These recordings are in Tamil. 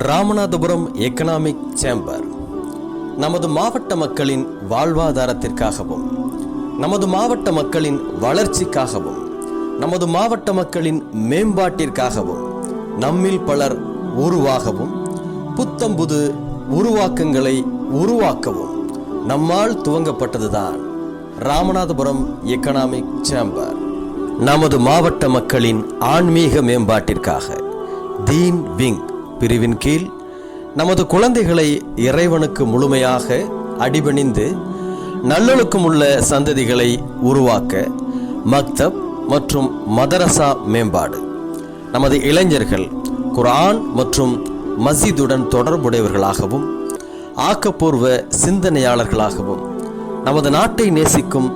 ராமநாதபுரம் எக்கனாமிக் சேம்பர் நமது மாவட்ட மக்களின் வாழ்வாதாரத்திற்காகவும், நமது மாவட்ட மக்களின் வளர்ச்சிக்காகவும், நமது மாவட்ட மக்களின் மேம்பாட்டிற்காகவும் நம்மில் பலர் உருவாகவும் புத்தம்புது உருவாக்கங்களை உருவாக்கவும் நம்மால் துவங்கப்பட்டதுதான் ராமநாதபுரம் எக்கனாமிக் சேம்பர். நமது மாவட்ட மக்களின் ஆன்மீக மேம்பாட்டிற்காக தீன் விங் பிரிவின் கீழ் நமது குழந்தைகளை இறைவனுக்கு முழுமையாக அடிபணிந்து நல்லொழுக்கமுள்ள சந்ததிகளை உருவாக்க மக்தப் மற்றும் மதரசா மேம்பாடு, நமது இளைஞர்கள் குர்ஆன் மற்றும் மஸ்ஜிதுடன் தொடர்புடையவர்களாகவும் ஆக்கப்பூர்வ சிந்தனையாளர்களாகவும் நமது நாட்டை நேசிக்கும்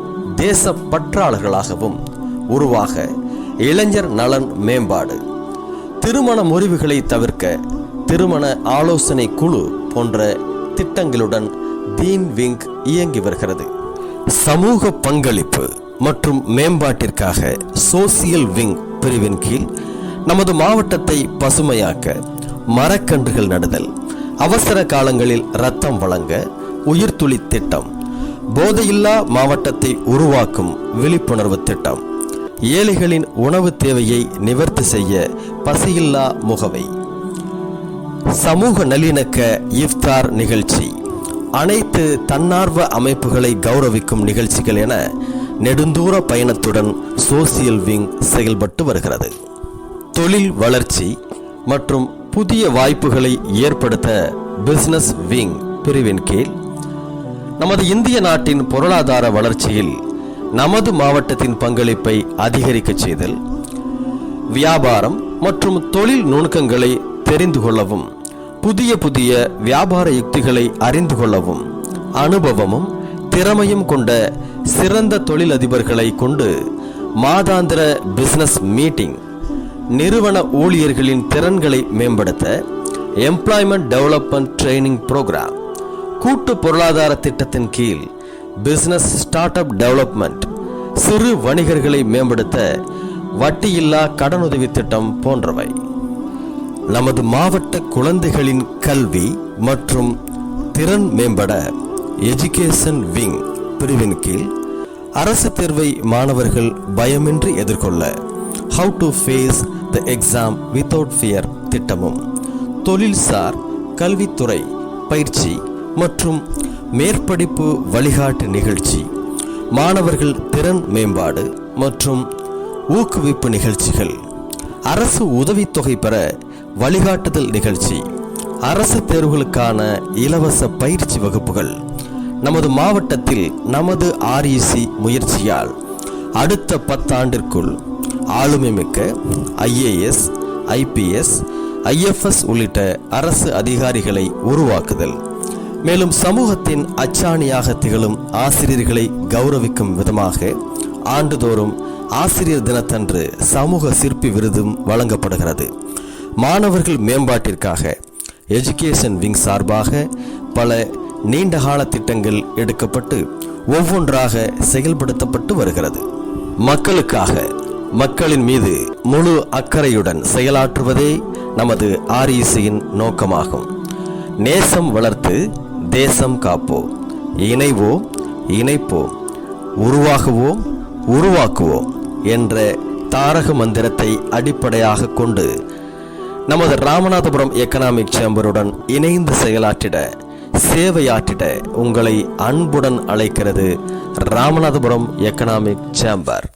தேச பற்றாளர்களாகவும் உருவாக இளைஞர் நலன் மேம்பாடு, திருமண முறிவுகளை தவிர்க்க திருமண ஆலோசனை குழு போன்ற திட்டங்களுடன் தீன் விங் இயங்கி வருகிறது. சமூக பங்களிப்பு மற்றும் மேம்பாட்டிற்காக சோசியல் விங் பிரிவின் கீழ் நமது மாவட்டத்தை பசுமையாக்க மரக்கன்றுகள் நடுதல், அவசர காலங்களில் இரத்தம் வழங்க உயிர்த்துளி திட்டம், போதையில்லா மாவட்டத்தை உருவாக்கும் விழிப்புணர்வு திட்டம், ஏழைகளின் உணவு தேவையை நிவர்த்தி செய்ய பசியில்லா முகவை, சமூக நல்லிணக்க இஃப்தார் நிகழ்ச்சி, அனைத்து தன்னார்வ அமைப்புகளை கௌரவிக்கும் நிகழ்ச்சிகள் என நெடுந்தூர பயணத்துடன் சோசியல் விங் செயல்பட்டு வருகிறது. தொழில் வளர்ச்சி மற்றும் புதிய வாய்ப்புகளை ஏற்படுத்த பிசினஸ் விங் பிரிவின் கீழ் நமது இந்திய நாட்டின் பொருளாதார வளர்ச்சியில் நமது மாவட்டத்தின் பங்களிப்பை அதிகரிக்க செய்தல், வியாபாரம் மற்றும் தொழில் நுணுக்கங்களை தெரிந்து கொள்ளவும், புதிய புதிய வியாபார யுக்திகளை அறிந்து கொள்ளவும், அனுபவமும் திறமையும் கொண்ட சிறந்த தொழிலதிபர்களை கொண்டு மாதாந்திர பிசினஸ் மீட்டிங், நிறுவன ஊழியர்களின் திறன்களை மேம்படுத்த எம்ப்ளாய்மெண்ட் டெவலப்மெண்ட் ட்ரைனிங் புரோகிராம், கூட்டு பொருளாதார திட்டத்தின் கீழ் பிசினஸ் ஸ்டார்ட் அப் டெவலப்மெண்ட், சிறு வணிகர்களை மேம்படுத்த வட்டியில்லா கடனுதவி திட்டம் போன்றவை. நமது மாவட்ட குழந்தைகளின் கல்வி மற்றும் திறன் மேம்பட எஜுகேஷன் விங் பிரிவின் கீழ் அரசு தேர்வை மாணவர்கள் பயமின்றி எதிர்கொள்ள how to face the exam without fear திட்டமும், தொழில்சார் கல்வித்துறை பயிற்சி மற்றும் மேற்படிப்பு வழிகாட்டு நிகழ்ச்சி, மாணவர்கள் திறன் மேம்பாடு மற்றும் ஊக்குவிப்பு நிகழ்ச்சிகள், அரசு உதவித்தொகை பெற வழிகாட்டுதல் நிகழ்ச்சி, அரசு தேர்வுகளுக்கான இலவச பயிற்சி வகுப்புகள். நமது மாவட்டத்தில் நமது REC முயற்சியால் அடுத்த 10 ஆண்டிற்குள் ஆளுமை மிக்க IAS, IPS, IFS உள்ளிட்ட அரசு அதிகாரிகளை உருவாக்குதல், மேலும் சமூகத்தின் அச்சாணியாக திகழும் ஆசிரியர்களை கௌரவிக்கும் விதமாக ஆண்டுதோறும் ஆசிரியர் தினத்தன்று சமூக சிற்பி விருதும் வழங்கப்படுகிறது. மாணவர்கள் மேம்பாட்டிற்காக எஜுகேஷன் விங் சார்பாக பல நீண்டகால திட்டங்கள் எடுக்கப்பட்டு ஒவ்வொன்றாக செயல்படுத்தப்பட்டு வருகிறது. மக்களுக்காக மக்களின் மீது முழு அக்கறையுடன் செயலாற்றுவதே நமது RECயின் நோக்கமாகும். நேசம் வளர்த்து தேசம் காப்போம், இணைவோம் இணைப்போம், உருவாகுவோம் உருவாக்குவோம் என்ற தாரக மந்திரத்தை அடிப்படையாக கொண்டு நமது ராமநாதபுரம் எக்கனாமிக் சேம்பருடன் இணைந்து செயலாற்றிட சேவையாற்றிட உங்களை அன்புடன் அழைக்கிறது ராமநாதபுரம் எக்கனாமிக் சேம்பர்.